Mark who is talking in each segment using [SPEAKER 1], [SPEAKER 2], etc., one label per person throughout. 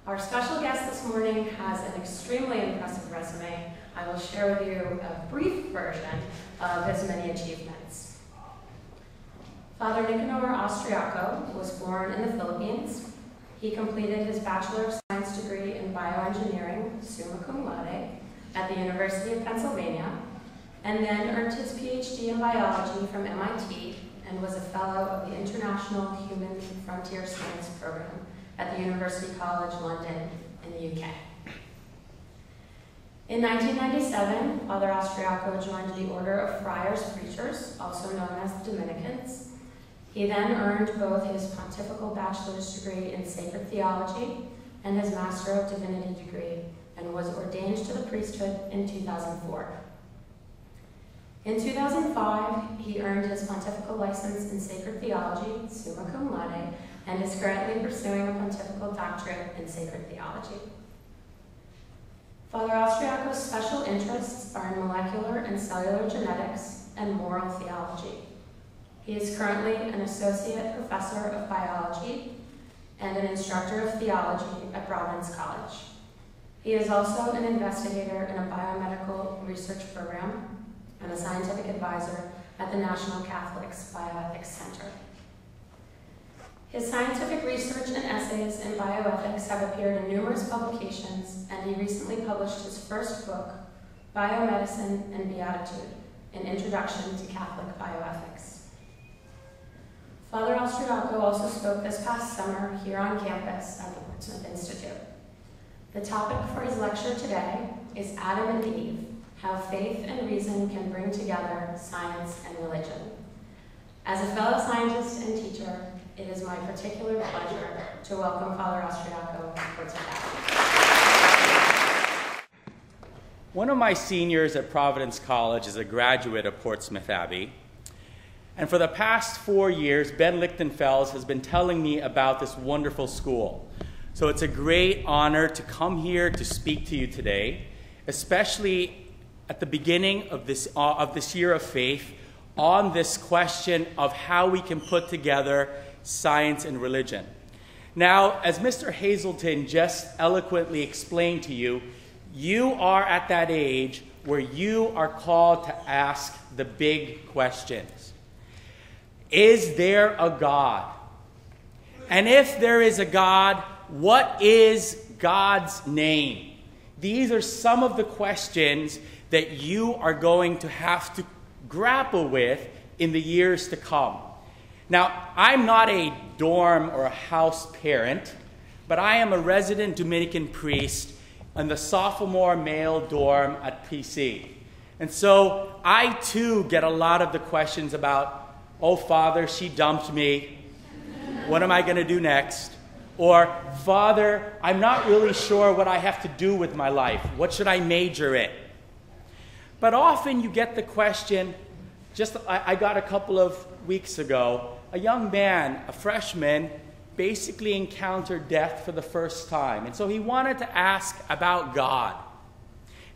[SPEAKER 1] Our special guest this morning has an extremely impressive resume. I will share with you a brief version of his many achievements. Father Nicanor Austriaco was born in the Philippines. He completed his Bachelor of Science degree in Bioengineering, summa cum laude, at the University of Pennsylvania, and then earned his Ph.D. in biology from M.I.T. and was a fellow of the International Human Frontier Science Program at the University College London in the UK. In 1997, Father Austriaco joined the Order of Friars Preachers, also known as the Dominicans. He then earned both his pontifical bachelor's degree in sacred theology and his Master of Divinity degree, and was ordained to the priesthood in 2004. In 2005, he earned his pontifical license in sacred theology, summa cum laude, and is currently pursuing a pontifical doctorate in sacred theology. Father Austriaco's special interests are in molecular and cellular genetics and moral theology. He is currently an associate professor of biology and an instructor of theology at Providence College. He is also an investigator in a biomedical research program and a scientific advisor at the National Catholics Bioethics Center. His scientific research and essays in bioethics have appeared in numerous publications, and he recently published his first book, Biomedicine and Beatitude, an Introduction to Catholic Bioethics. Father Austriaco also spoke this past summer here on campus at the Portsmouth Institute. The topic for his lecture today is Adam and Eve, how faith and reason can bring together science and religion. As a fellow scientist and teacher, it is my particular pleasure to welcome Father Austriaco to Portsmouth Abbey.
[SPEAKER 2] One of my seniors at Providence College is a graduate of Portsmouth Abbey. And for the past 4 years, Ben Lichtenfels has been telling me about this wonderful school. So it's a great honor to come here to speak to you today, especially at the beginning of this year of faith, on this question of how we can put together science and religion. Now, as Mr. Hazelton just eloquently explained to you, you are at that age where you are called to ask the big questions. Is there a God? And if there is a God, what is God's name? These are some of the questions that you are going to have to grapple with in the years to come. Now, I'm not a dorm or a house parent, but I am a resident Dominican priest in the sophomore male dorm at PC. And so I too get a lot of the questions about, oh, Father, she dumped me. What am I going to do next? Or, Father, I'm not really sure what I have to do with my life. What should I major in? But often you get the question, I got a couple of weeks ago, a young man, a freshman, basically encountered death for the first time. And so he wanted to ask about God.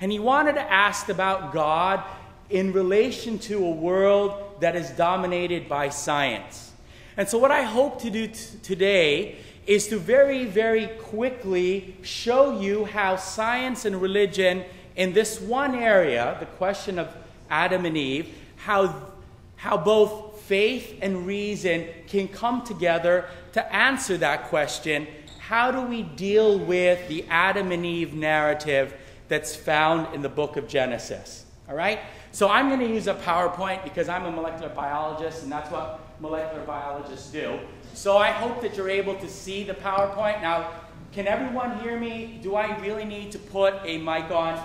[SPEAKER 2] And he wanted to ask about God in relation to a world that is dominated by science. And so what I hope to do today is to very, very quickly show you how science and religion in this one area, the question of Adam and Eve, how both faith and reason can come together to answer that question. How do we deal with the Adam and Eve narrative that's found in the book of Genesis? All right? So I'm going to use a PowerPoint because I'm a molecular biologist, and that's what molecular biologists do. So I hope that you're able to see the PowerPoint. Now, can everyone hear me? Do I really need to put a mic on?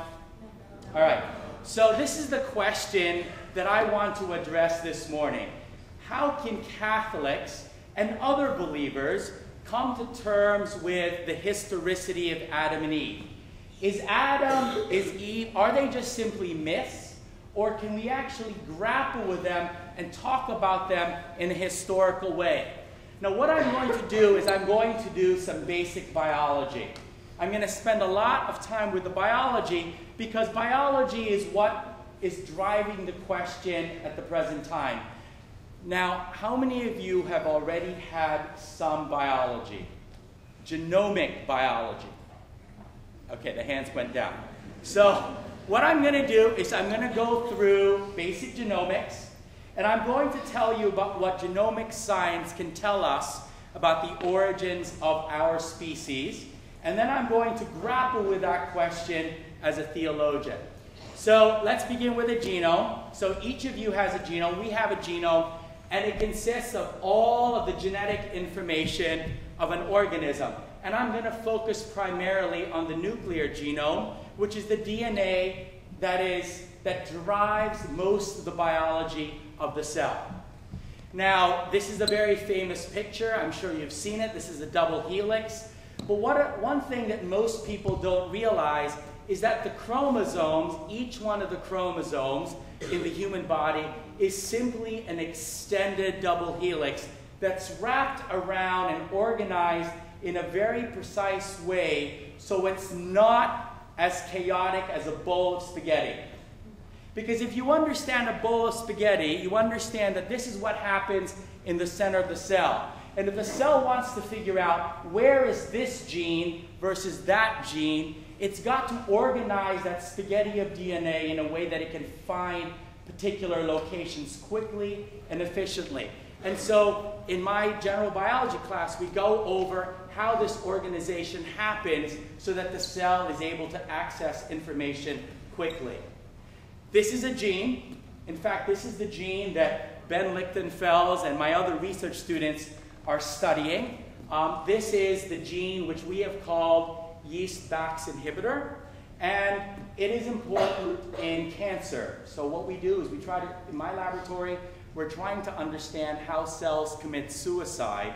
[SPEAKER 2] All right. So this is the question that I want to address this morning. How can Catholics and other believers come to terms with the historicity of Adam and Eve? Is Adam, is Eve, are they just simply myths? Or can we actually grapple with them and talk about them in a historical way? Now, what I'm going to do is I'm going to do some basic biology. I'm going to spend a lot of time with the biology because biology is what is driving the question at the present time. Now, how many of you have already had some biology? genomic biology. Okay, the hands went down. So what I'm going to do is I'm going to go through basic genomics, and I'm going to tell you about what genomic science can tell us about the origins of our species, and then I'm going to grapple with that question as a theologian. So let's begin with a genome. So each of you has a genome. We have a genome, and it consists of all of the genetic information of an organism. And I'm going to focus primarily on the nuclear genome, which is the DNA that drives most of the biology of the cell. Now, this is a very famous picture. I'm sure you've seen it. This is a double helix. But one thing that most people don't realize is that the chromosomes, each one of the chromosomes in the human body, is simply an extended double helix that's wrapped around and organized in a very precise way so it's not as chaotic as a bowl of spaghetti. Because if you understand a bowl of spaghetti, you understand that this is what happens in the center of the cell. And if the cell wants to figure out where is this gene versus that gene, it's got to organize that spaghetti of DNA in a way that it can find particular locations quickly and efficiently. And so in my general biology class, we go over how this organization happens so that the cell is able to access information quickly. This is a gene. In fact, this is the gene that Ben Lichtenfels and my other research students are studying. This is the gene which we have called yeast Bax inhibitor, and it is important in cancer. So what we do is we try to, in my laboratory, we're trying to understand how cells commit suicide,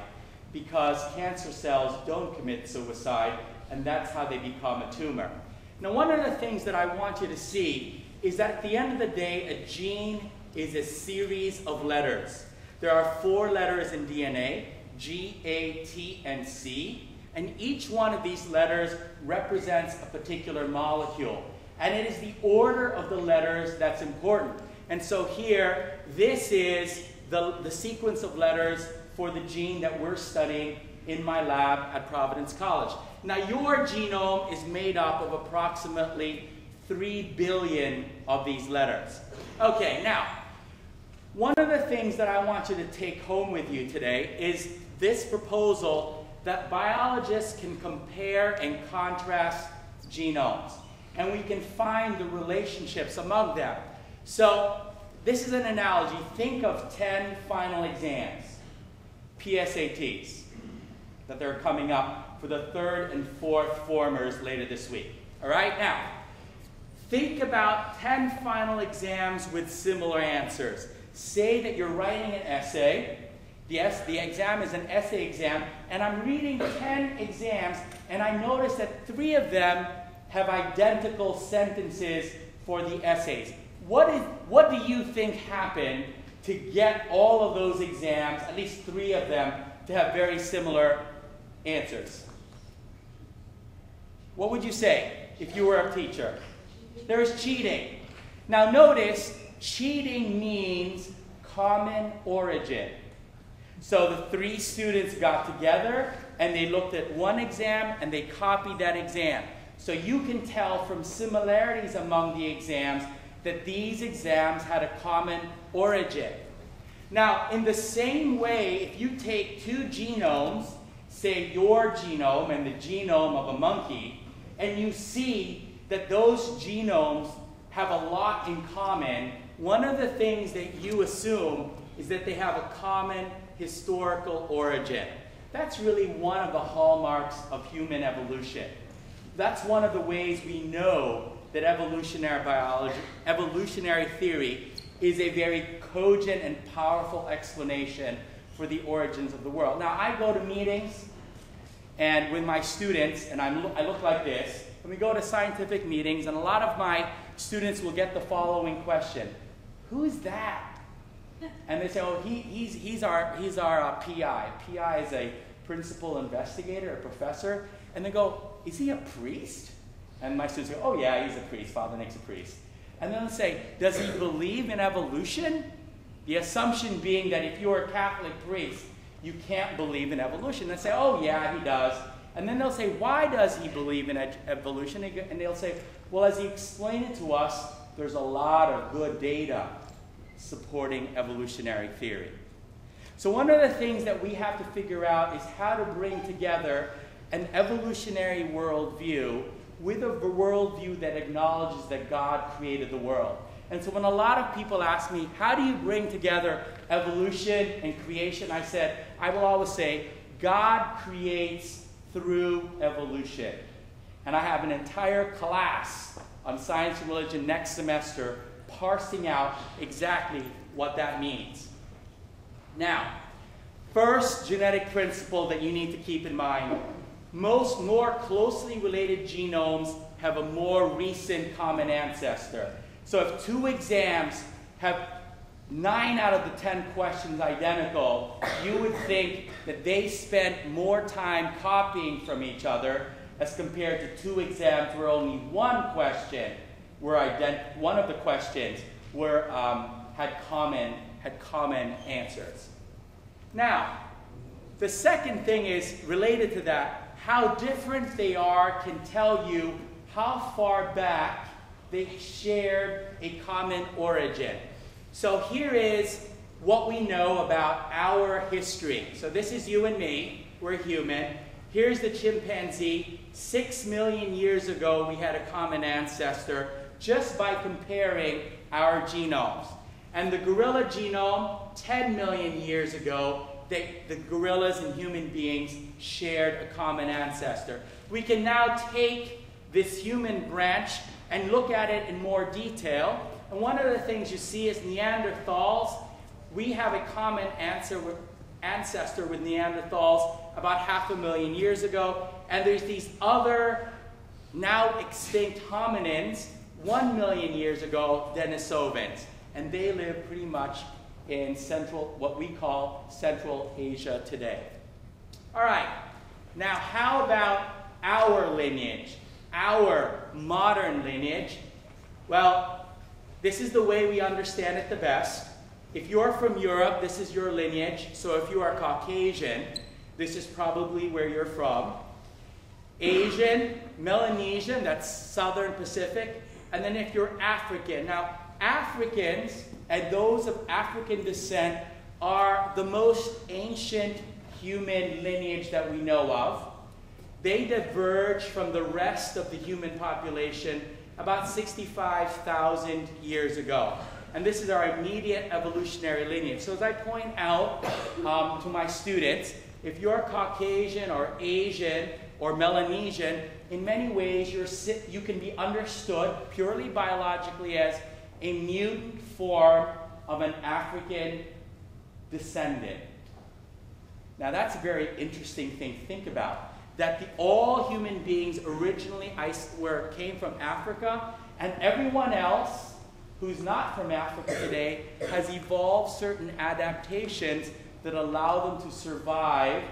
[SPEAKER 2] because cancer cells don't commit suicide, and that's how they become a tumor. Now, one of the things that I want you to see is that at the end of the day, a gene is a series of letters. There are 4 letters in DNA, G, A, T, and C, and each one of these letters represents a particular molecule. And it is the order of the letters that's important. And so here, this is the sequence of letters for the gene that we're studying in my lab at Providence College. Now, your genome is made up of approximately 3 billion of these letters. Okay, now, one of the things that I want you to take home with you today is this proposal that biologists can compare and contrast genomes, and we can find the relationships among them. So this is an analogy. Think of 10 final exams, PSATs, that they're coming up for the 3rd and 4th formers later this week. All right? Now, think about 10 final exams with similar answers. Say that you're writing an essay. Yes, the exam is an essay exam, and I'm reading 10 exams, and I notice that 3 of them have identical sentences for the essays. What do you think happened to get all of those exams, at least 3 of them, to have very similar answers? What would you say if you were a teacher? There is cheating. Now notice, cheating means common origin. So the 3 students got together and they looked at one exam and they copied that exam. So you can tell from similarities among the exams that these exams had a common origin. Now, in the same way, if you take 2 genomes, say your genome and the genome of a monkey, and you see that those genomes have a lot in common, one of the things that you assume is that they have a common historical origin. That's really one of the hallmarks of human evolution. That's one of the ways we know that evolutionary biology, evolutionary theory, is a very cogent and powerful explanation for the origins of the world. Now, I go to meetings and with my students, and I look like this, and we go to scientific meetings, and a lot of my students will get the following question: who's that? And they say, oh, he's our PI. PI is a principal investigator, a professor. And they go, is he a priest? And my students go, oh yeah, he's a priest. Father Nick's a priest. And then they say, does he believe in evolution? The assumption being that if you're a Catholic priest, you can't believe in evolution. They say, oh yeah, he does. And then they'll say, why does he believe in evolution? And they'll say, well, as he explained it to us, there's a lot of good data supporting evolutionary theory. So one of the things that we have to figure out is how to bring together an evolutionary worldview with a worldview that acknowledges that God created the world. And so when a lot of people ask me, how do you bring together evolution and creation? I will always say, God creates through evolution. And I have an entire class on science and religion next semester parsing out exactly what that means. Now, first genetic principle that you need to keep in mind, most more closely related genomes have a more recent common ancestor. So if two exams have 9 out of the 10 questions identical, you would think that they spent more time copying from each other as compared to 2 exams where only one of the questions had common answers. Now, the second thing is related to that. How different they are can tell you how far back they shared a common origin. So here is what we know about our history. So this is you and me. We're human. Here's the chimpanzee. 6 million years ago, we had a common ancestor just by comparing our genomes. And the gorilla genome, 10 million years ago, the gorillas and human beings shared a common ancestor. We can now take this human branch and look at it in more detail. And one of the things you see is Neanderthals. We have a common ancestor with Neanderthals about 500,000 years ago. And there's these other now extinct hominins 1 million years ago, Denisovans. And they live pretty much in what we call Central Asia today. All right, now how about our lineage, our modern lineage? Well, this is the way we understand it the best. If you're from Europe, this is your lineage. So if you are Caucasian, this is probably where you're from. Asian, Melanesian, that's Southern Pacific. And then if you're African. Now, Africans and those of African descent are the most ancient human lineage that we know of. They diverge from the rest of the human population about 65,000 years ago. And this is our immediate evolutionary lineage. So as I point out to my students, if you're Caucasian or Asian or Melanesian, in many ways you can be understood purely biologically as a mutant form of an African descendant. Now that's a very interesting thing to think about, that all human beings originally came from Africa, and everyone else who's not from Africa today has evolved certain adaptations that allow them to survive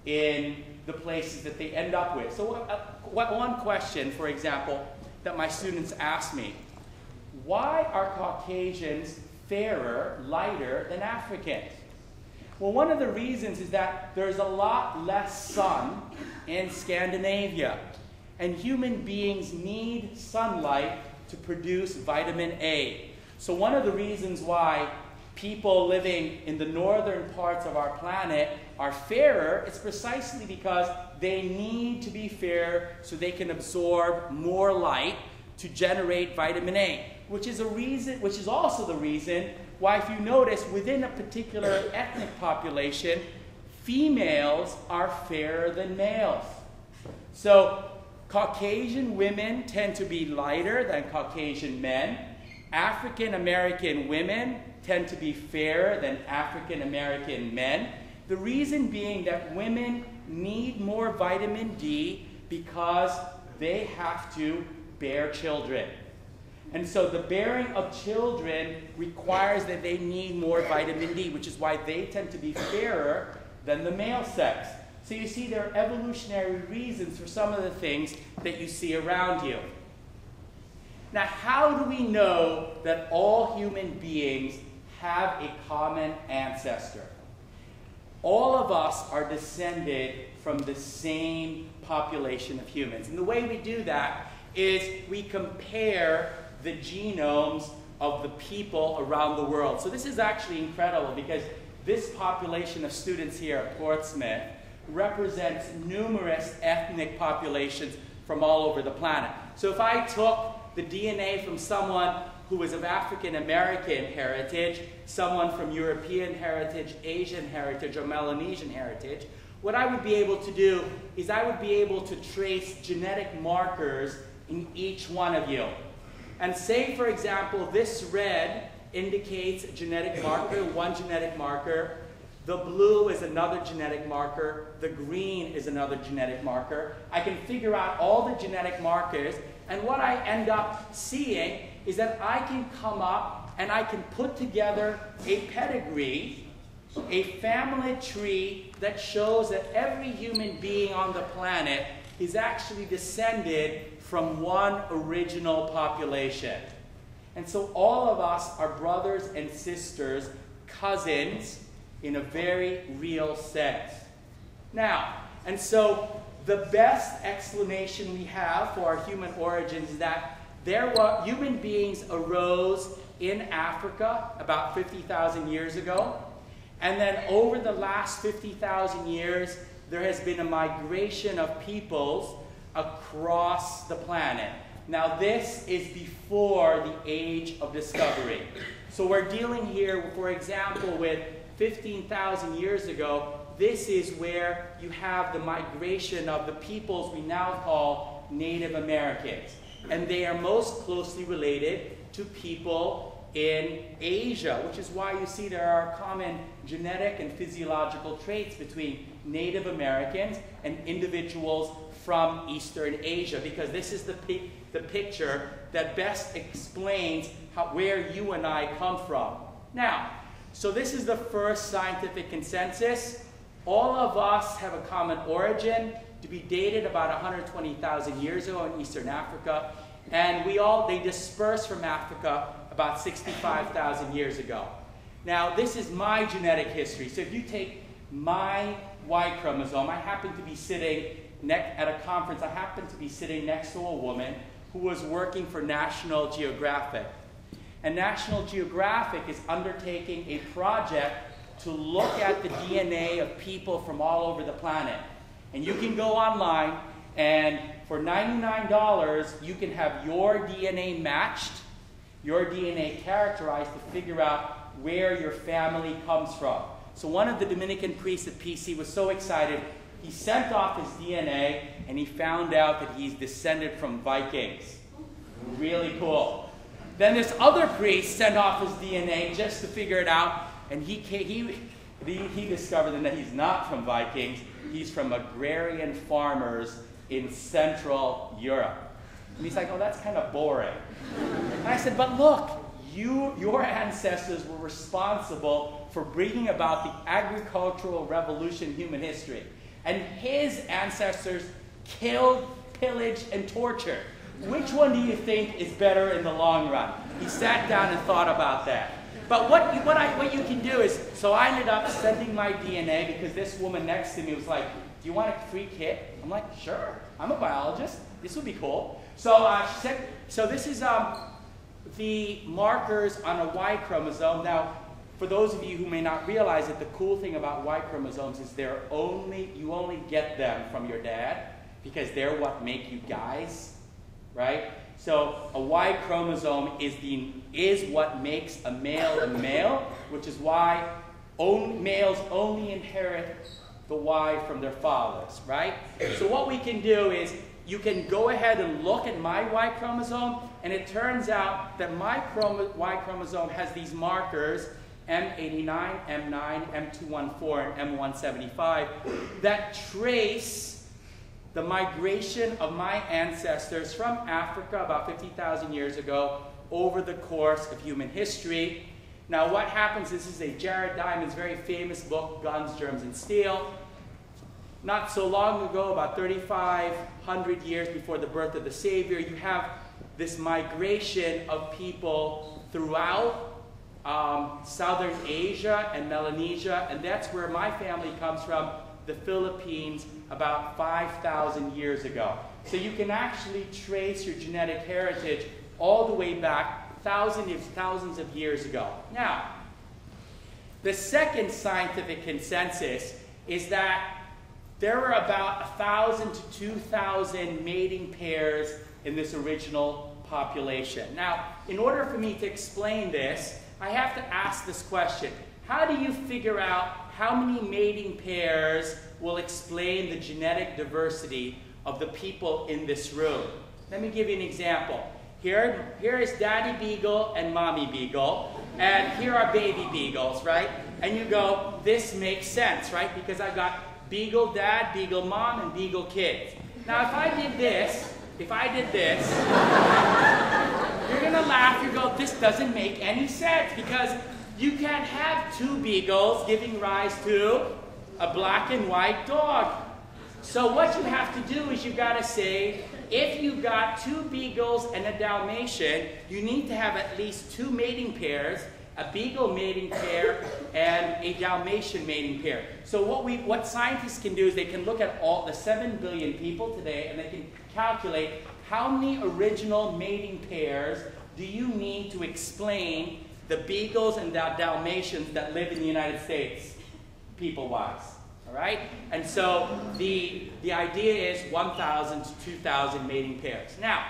[SPEAKER 2] in the places that they end up with. So one question, for example, that my students ask me, why are Caucasians fairer, lighter than Africans? Well, one of the reasons is that there's a lot less sun in Scandinavia, and human beings need sunlight to produce vitamin A. So one of the reasons why people living in the northern parts of our planet are fairer is precisely because they need to be fair so they can absorb more light to generate vitamin A, which is also the reason why, if you notice, within a particular ethnic population, females are fairer than males. So Caucasian women tend to be lighter than Caucasian men. African American women tend to be fairer than African American men. The reason being that women need more vitamin D because they have to bear children. And so the bearing of children requires that they need more vitamin D, which is why they tend to be fairer than the male sex. So you see, there are evolutionary reasons for some of the things that you see around you. Now, how do we know that all human beings have a common ancestor? all of us are descended from the same population of humans. And the way we do that is we compare the genomes of the people around the world. So this is actually incredible because this population of students here at Portsmouth represents numerous ethnic populations from all over the planet. So if I took the DNA from someone who was of African American heritage, someone from European heritage, Asian heritage, or Melanesian heritage, what I would be able to do is I would be able to trace genetic markers in each one of you. And say, for example, this red indicates a genetic marker, one genetic marker. The blue is another genetic marker. The green is another genetic marker. I can figure out all the genetic markers, and what I end up seeing is that I can come up and I can put together a pedigree, a family tree that shows that every human being on the planet is actually descended from one original population. And so all of us are brothers and sisters, cousins, in a very real sense. Now, and so the best explanation we have for our human origins is that human beings arose in Africa about 50,000 years ago. And then over the last 50,000 years, there has been a migration of peoples across the planet. Now this is before the age of discovery. So we're dealing here, for example, with 15,000 years ago. This is where you have the migration of the peoples we now call Native Americans. And they are most closely related to people in Asia, which is why you see there are common genetic and physiological traits between Native Americans and individuals from Eastern Asia, because this is the picture that best explains where you and I come from. Now, so this is the first scientific consensus. All of us have a common origin to be dated about 120,000 years ago in Eastern Africa, and they dispersed from Africa about 65,000 years ago. Now, this is my genetic history. So if you take my Y chromosome, I happen to be sitting at a conference, I happen to be sitting next to a woman who was working for National Geographic. And National Geographic is undertaking a project to look at the DNA of people from all over the planet. And you can go online, and for $99, you can have your DNA matched, your DNA characterized to figure out where your family comes from. So one of the Dominican priests at PC was so excited, he sent off his DNA, and he found out that he's descended from Vikings. Really cool. Then this other priest sent off his DNA just to figure it out, and he discovered that he's not from Vikings. He's from agrarian farmers in Central Europe. And he's like, oh, that's kind of boring. And I said, but look, your ancestors were responsible for bringing about the agricultural revolution in human history. And his ancestors killed, pillaged, and tortured. Which one do you think is better in the long run? He sat down and thought about that. But what you can do is, so I ended up sending my DNA because this woman next to me was like, do you want a free kit? I'm like, sure, I'm a biologist. This would be cool. So she said, so this is the markers on a Y chromosome. Now, for those of you who may not realize it, the cool thing about Y chromosomes is you only get them from your dad because they're what make you guys, right? So a Y chromosome is what makes a male, which is why males only inherit the Y from their fathers, right? So what we can do is you can go ahead and look at my Y chromosome, and it turns out that my Y chromosome has these markers, M89, M9, M214, and M175, that trace the migration of my ancestors from Africa about 50,000 years ago over the course of human history. Now what happens, this is a Jared Diamond's very famous book, Guns, Germs, and Steel. Not so long ago, about 3,500 years before the birth of the Savior, you have this migration of people throughout Southern Asia and Melanesia, and that's where my family comes from, the Philippines, about 5,000 years ago. So you can actually trace your genetic heritage all the way back thousands of years ago. Now, the second scientific consensus is that there were about 1,000 to 2,000 mating pairs in this original population. Now, in order for me to explain this, I have to ask this question. How do you figure out how many mating pairs will explain the genetic diversity of the people in this room? Let me give you an example. Here is Daddy Beagle and Mommy Beagle, and here are baby beagles, right? And you go, this makes sense, right? Because I've got Beagle Dad, Beagle Mom, and Beagle Kids. Now, if I did this, you're going to laugh, you go, this doesn't make any sense, because you can't have two beagles giving rise to a black and white dog. So what you have to do is you've got to say, if you've got two beagles and a Dalmatian, you need to have at least two mating pairs, a beagle mating pair and a Dalmatian mating pair. So what scientists can do is they can look at all the 7 billion people today, and they can calculate how many original mating pairs do you need to explain the beagles and the Dalmatians that live in the United States, people-wise. All right? And so the idea is 1,000 to 2,000 mating pairs. Now,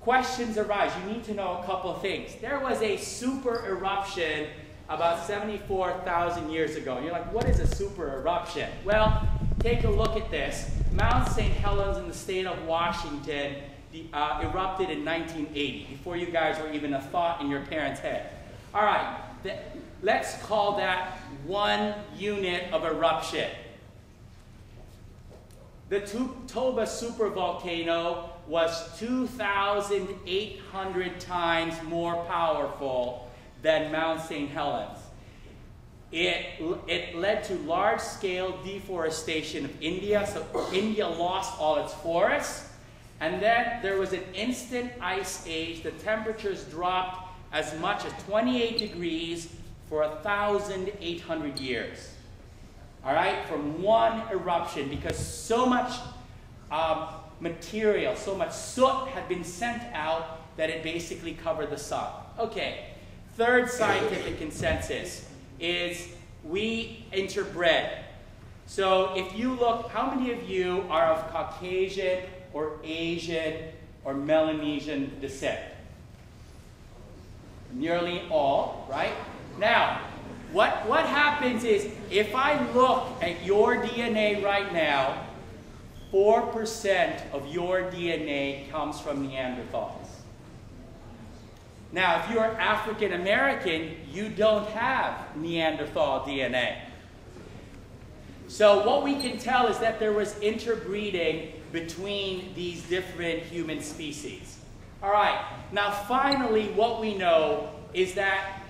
[SPEAKER 2] questions arise. You need to know a couple of things. There was a super eruption about 74,000 years ago. And you're like, what is a super eruption? Well, take a look at this. Mount St. Helens in the state of Washington erupted in 1980, before you guys were even a thought in your parents' head. All right, let's call that 1 unit of eruption. The Toba supervolcano was 2,800 times more powerful than Mount St. Helens. It led to large-scale deforestation of India, so India lost all its forests. And then there was an instant ice age. The temperatures dropped as much as 28 degrees for 1,800 years. All right, from one eruption, because so much material, so much soot had been sent out that it basically covered the sun. Okay, third scientific consensus is we interbred. So if you look, how many of you are of Caucasian or Asian or Melanesian descent? Nearly all, right? Now, what happens is, if I look at your DNA right now, 4% of your DNA comes from Neanderthals. Now, if you're African American, you don't have Neanderthal DNA. So what we can tell is that there was interbreeding between these different human species. All right, now finally what we know is that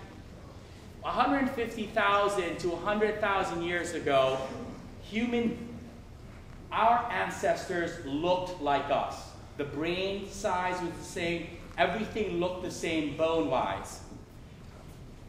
[SPEAKER 2] 150,000 to 100,000 years ago, our ancestors looked like us. The brain size was the same, everything looked the same bone-wise.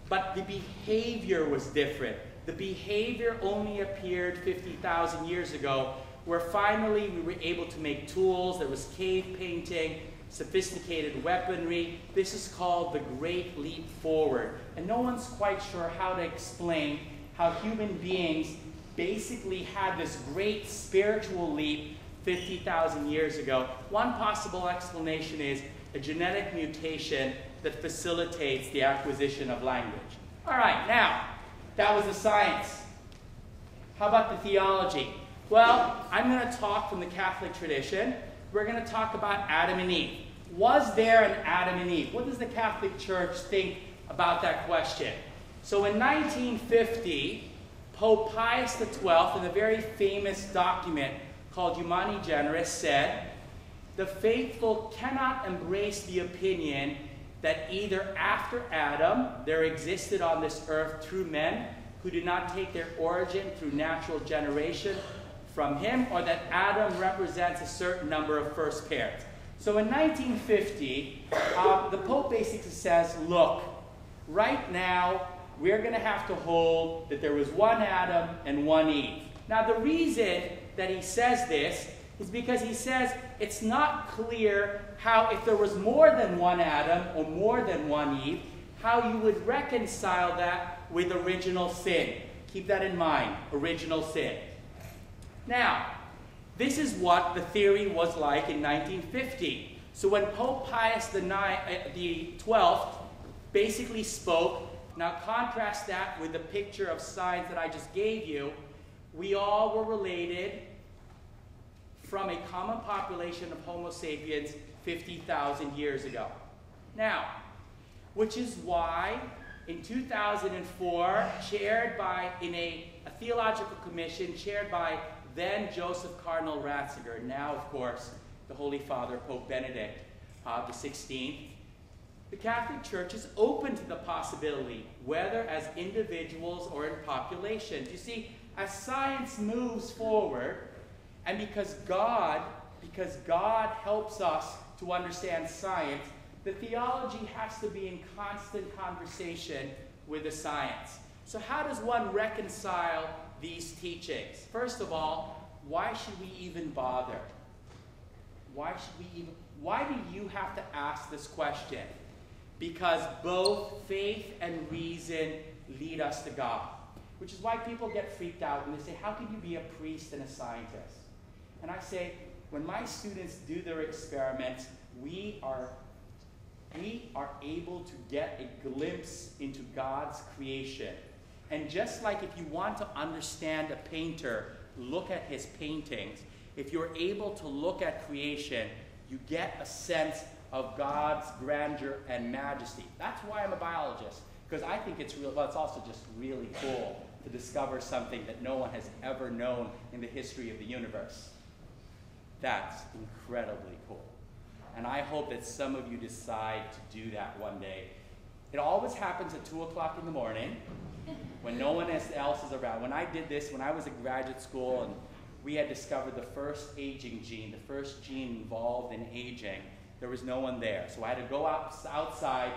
[SPEAKER 2] But the behavior was different. The behavior only appeared 50,000 years ago, where finally we were able to make tools. There was cave painting, sophisticated weaponry. This is called the Great Leap Forward. And no one's quite sure how to explain how human beings basically had this great spiritual leap 50,000 years ago. One possible explanation is a genetic mutation that facilitates the acquisition of language. All right, now, that was the science. How about the theology? Well, I'm going to talk from the Catholic tradition. We're going to talk about Adam and Eve. Was there an Adam and Eve? What does the Catholic Church think about that question? So in 1950, Pope Pius XII, in a very famous document called Humani Generis, said, "The faithful cannot embrace the opinion that either after Adam there existed on this earth true men who did not take their origin through natural generation from him, or that Adam represents a certain number of first parents." So in 1950, the Pope basically says, look, Right now, we're going to have to hold that there was one Adam and one Eve. Now, the reason that he says this is because he says it's not clear how, if there was more than one Adam or more than one Eve, how you would reconcile that with original sin. Keep that in mind, original sin. Now, this is what the theory was like in 1950. So when Pope Pius the 12th basically spoke, now contrast that with the picture of science that I just gave you, we all were related from a common population of Homo sapiens 50,000 years ago. Now, which is why in 2004, in a theological commission chaired by then Joseph Cardinal Ratzinger, now of course the Holy Father Pope Benedict the 16th, the Catholic Church is open to the possibility, whether as individuals or in populations. You see, as science moves forward, and because God helps us to understand science, the theology has to be in constant conversation with the science. So how does one reconcile these teachings? First of all, why should we even bother? Why do you have to ask this question? Because both faith and reason lead us to God. Which is why people get freaked out when they say, how can you be a priest and a scientist? And I say, when my students do their experiments, we are able to get a glimpse into God's creation. And just like if you want to understand a painter, look at his paintings. If you're able to look at creation, you get a sense of God's grandeur and majesty. That's why I'm a biologist, because I think it's real, but it's also just really cool to discover something that no one has ever known in the history of the universe. That's incredibly cool. And I hope that some of you decide to do that one day. It always happens at 2 o'clock in the morning when no one else is around. When I did this, when I was in graduate school and we had discovered the first aging gene, the first gene involved in aging, there was no one there. So I had to go outside,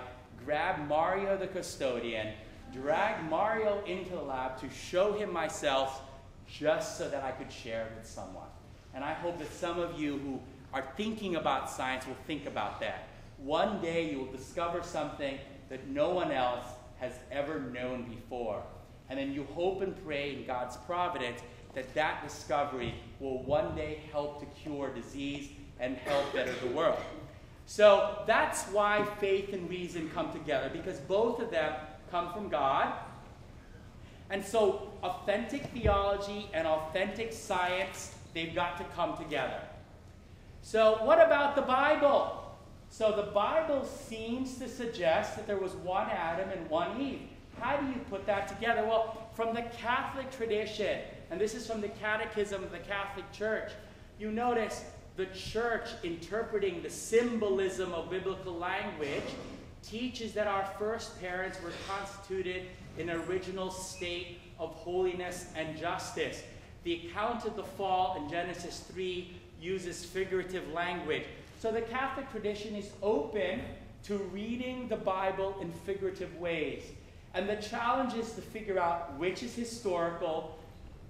[SPEAKER 2] grab Mario the custodian, drag Mario into the lab to show him myself just so that I could share it with someone. And I hope that some of you who are thinking about science will think about that. One day you will discover something that no one else has ever known before. And then you hope and pray in God's providence that that discovery will one day help to cure disease and help better the world. So that's why faith and reason come together, because both of them come from God. And so authentic theology and authentic science, they've got to come together. So what about the Bible? So the Bible seems to suggest that there was one Adam and one Eve. How do you put that together? Well, from the Catholic tradition, and this is from the Catechism of the Catholic Church, you notice the Church, interpreting the symbolism of biblical language, teaches that our first parents were constituted in an original state of holiness and justice. The account of the fall in Genesis 3 uses figurative language. So the Catholic tradition is open to reading the Bible in figurative ways. And the challenge is to figure out which is historical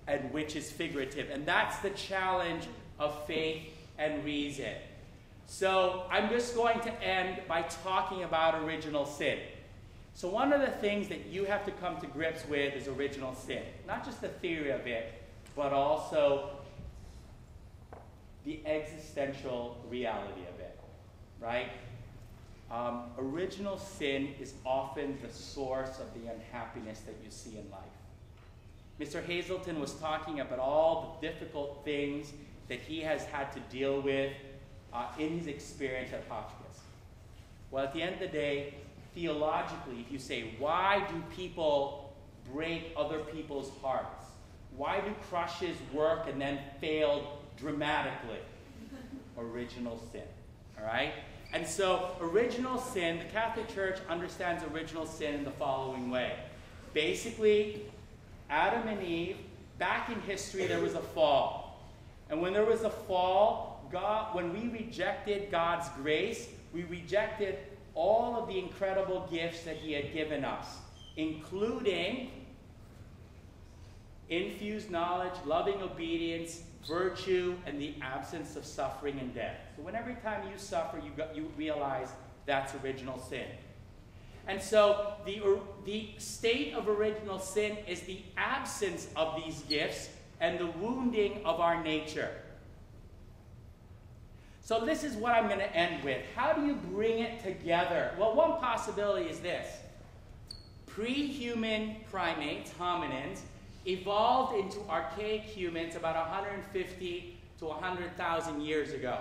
[SPEAKER 2] and which is figurative. And that's the challenge of faith and reason. So I'm just going to end by talking about original sin. So one of the things that you have to come to grips with is original sin. Not just the theory of it, but also the existential reality of it, right? Original sin is often the source of the unhappiness that you see in life. Mr. Hazelton was talking about all the difficult things that he has had to deal with in his experience at Hotchkiss. Well, at the end of the day, theologically, if you say, why do people break other people's hearts? Why do crushes work and then fail dramatically? Original sin, all right? And so original sin, the Catholic Church understands original sin in the following way. Basically, Adam and Eve, back in history, there was a fall. And when there was a fall, when we rejected God's grace, we rejected all of the incredible gifts that he had given us, including infused knowledge, loving obedience, virtue, and the absence of suffering and death. So when every time you suffer, you realize that's original sin. And so the state of original sin is the absence of these gifts and the wounding of our nature. So this is what I'm going to end with. How do you bring it together? Well, one possibility is this. Pre-human primates, hominins, evolved into archaic humans about 150 to 100,000 years ago.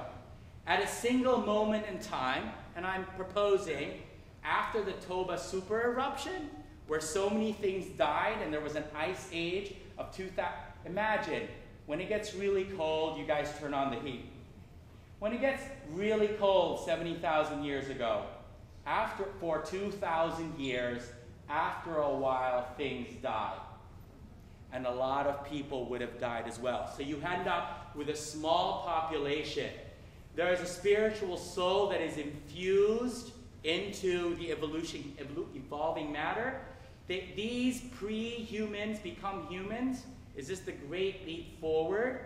[SPEAKER 2] At a single moment in time, and I'm proposing after the Toba supereruption, where so many things died and there was an ice age of 2,000. Imagine, when it gets really cold, you guys turn on the heat. When it gets really cold 70,000 years ago, for 2,000 years, after a while, things die. And a lot of people would have died as well. So you end up with a small population. There is a spiritual soul that is infused into the evolving matter. These pre-humans become humans. Is this the great leap forward?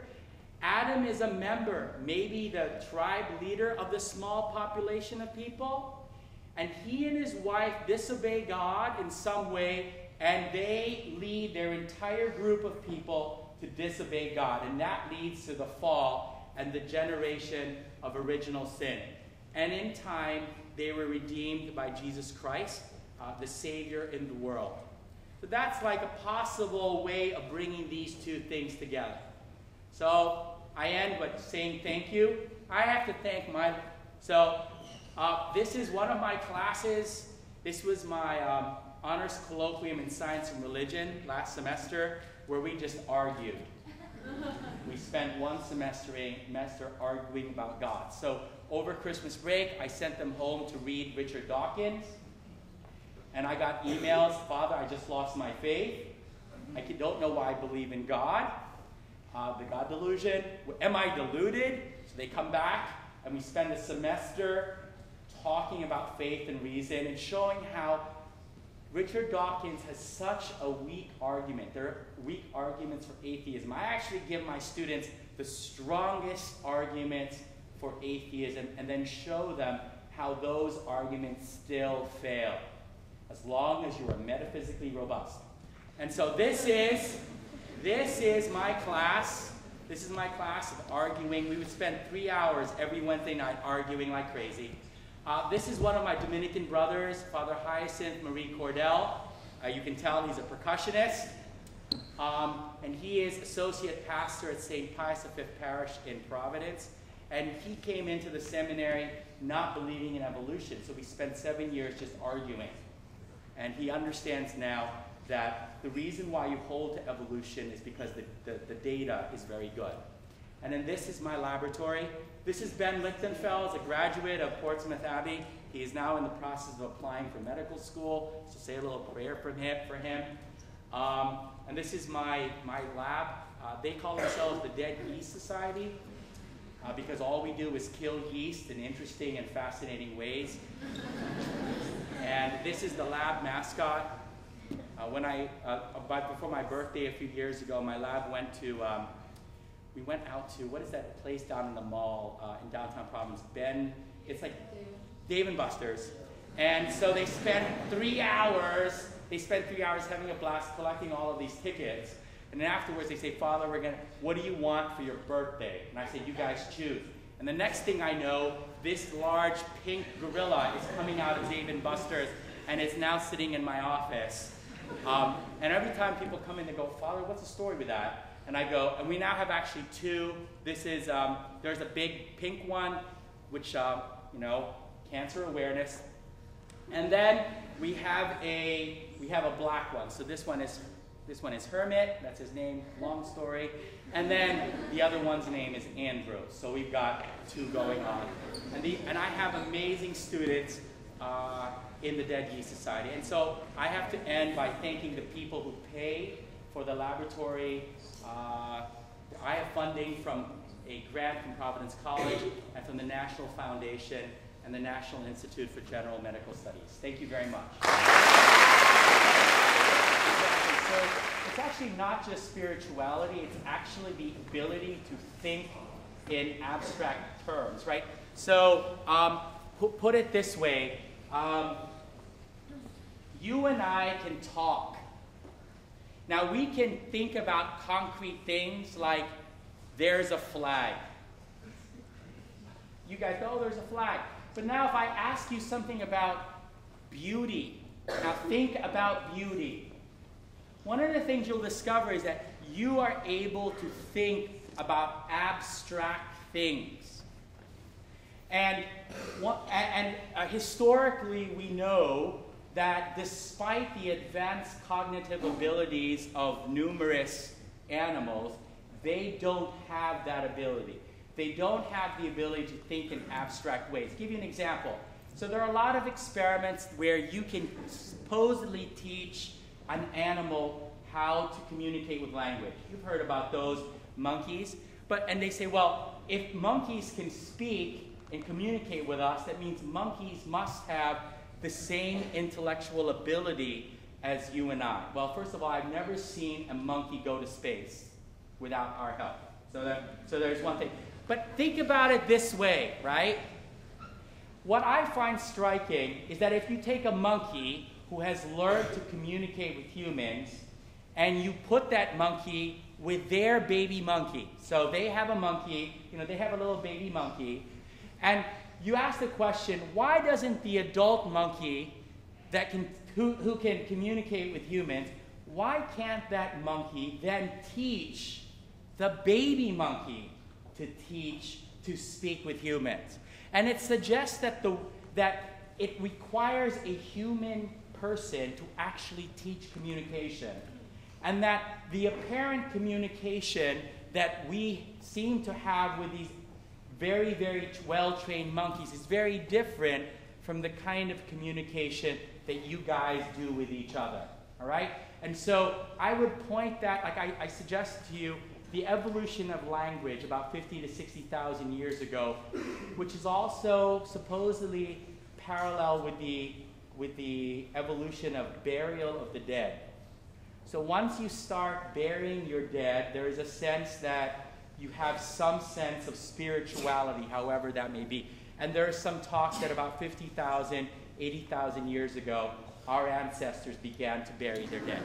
[SPEAKER 2] Adam is a member, maybe the tribe leader of the small population of people. And he and his wife disobey God in some way, and they lead their entire group of people to disobey God. And that leads to the fall and the generation of original sin. And in time, they were redeemed by Jesus Christ, the Savior in the world. So that's like a possible way of bringing these two things together. So I end with saying thank you. I have to thank this is one of my classes. This was my honors colloquium in science and religion last semester, where we just argued. We spent one semester arguing about God. So over Christmas break, I sent them home to read Richard Dawkins. And I got emails, Father, I just lost my faith. I don't know why I believe in God. The God delusion. Am I deluded? So they come back, and we spend a semester talking about faith and reason and showing how Richard Dawkins has such a weak argument. There are weak arguments for atheism. I actually give my students the strongest arguments for atheism and then show them how those arguments still fail, as long as you are metaphysically robust. And so this is my class. This is my class of arguing. We would spend 3 hours every Wednesday night arguing like crazy. This is one of my Dominican brothers, Father Hyacinth Marie Cordell. You can tell he's a percussionist. And he is associate pastor at St. Pius V Parish in Providence. And he came into the seminary not believing in evolution. So we spent 7 years just arguing. And he understands now that the reason why you hold to evolution is because the data is very good. And then this is my laboratory. This is Ben Lichtenfels, a graduate of Portsmouth Abbey. He is now in the process of applying for medical school, so say a little prayer for him. And this is my lab. They call themselves the Dead Yeast Society because all we do is kill yeast in interesting and fascinating ways. And this is the lab mascot. Before my birthday a few years ago, my lab went to we went out to, what is that place down in the mall in downtown Providence? It's like Dave & Buster's. And so they spent 3 hours having a blast collecting all of these tickets. And then afterwards they say, Father, what do you want for your birthday? And I say, you guys choose. And the next thing I know, this large pink gorilla is coming out of Dave & Buster's and it's now sitting in my office. And every time people come in, they go, Father, what's the story with that? And I go, and we now have actually two. This is, there's a big pink one, which, cancer awareness. And then we have a black one. So this one is Hermit, that's his name, long story. And then the other one's name is Andrew. So we've got two going on. And I have amazing students in the Dead Yeast Society. And so I have to end by thanking the people who pay for the laboratory. I have funding from a grant from Providence College and from the National Foundation and the National Institute for General Medical Studies. Thank you very much. So it's actually not just spirituality, it's actually the ability to think in abstract terms, right? So put it this way, you and I can talk. Now we can think about concrete things like there's a flag. You guys go, oh, there's a flag. But now if I ask you something about beauty, now think about beauty. One of the things you'll discover is that you are able to think about abstract things. And historically, we know that despite the advanced cognitive abilities of numerous animals, they don't have that ability. They don't have the ability to think in abstract ways. I'll give you an example. So there are a lot of experiments where you can supposedly teach an animal how to communicate with language. You've heard about those monkeys. And they say, well, if monkeys can speak and communicate with us, that means monkeys must have the same intellectual ability as you and I. Well, first of all, I've never seen a monkey go to space without our help. So there's one thing. But think about it this way, right? What I find striking is that if you take a monkey who has learned to communicate with humans and you put that monkey with their baby monkey. So they have a monkey, they have a little baby monkey, and you ask the question, why doesn't the adult monkey who can communicate with humans, why can't that monkey then teach the baby monkey to speak with humans? And it suggests that it requires a human person to actually teach communication. And that the apparent communication that we seem to have with these very, very well-trained monkeys is very different from the kind of communication that you guys do with each other, all right? And so I would point that, like I suggest to you, the evolution of language about 50 to 60,000 years ago, which is also supposedly parallel with the evolution of burial of the dead. So once you start burying your dead, there is a sense that you have some sense of spirituality, however that may be. And there is some talk that about 50,000, 80,000 years ago, our ancestors began to bury their dead.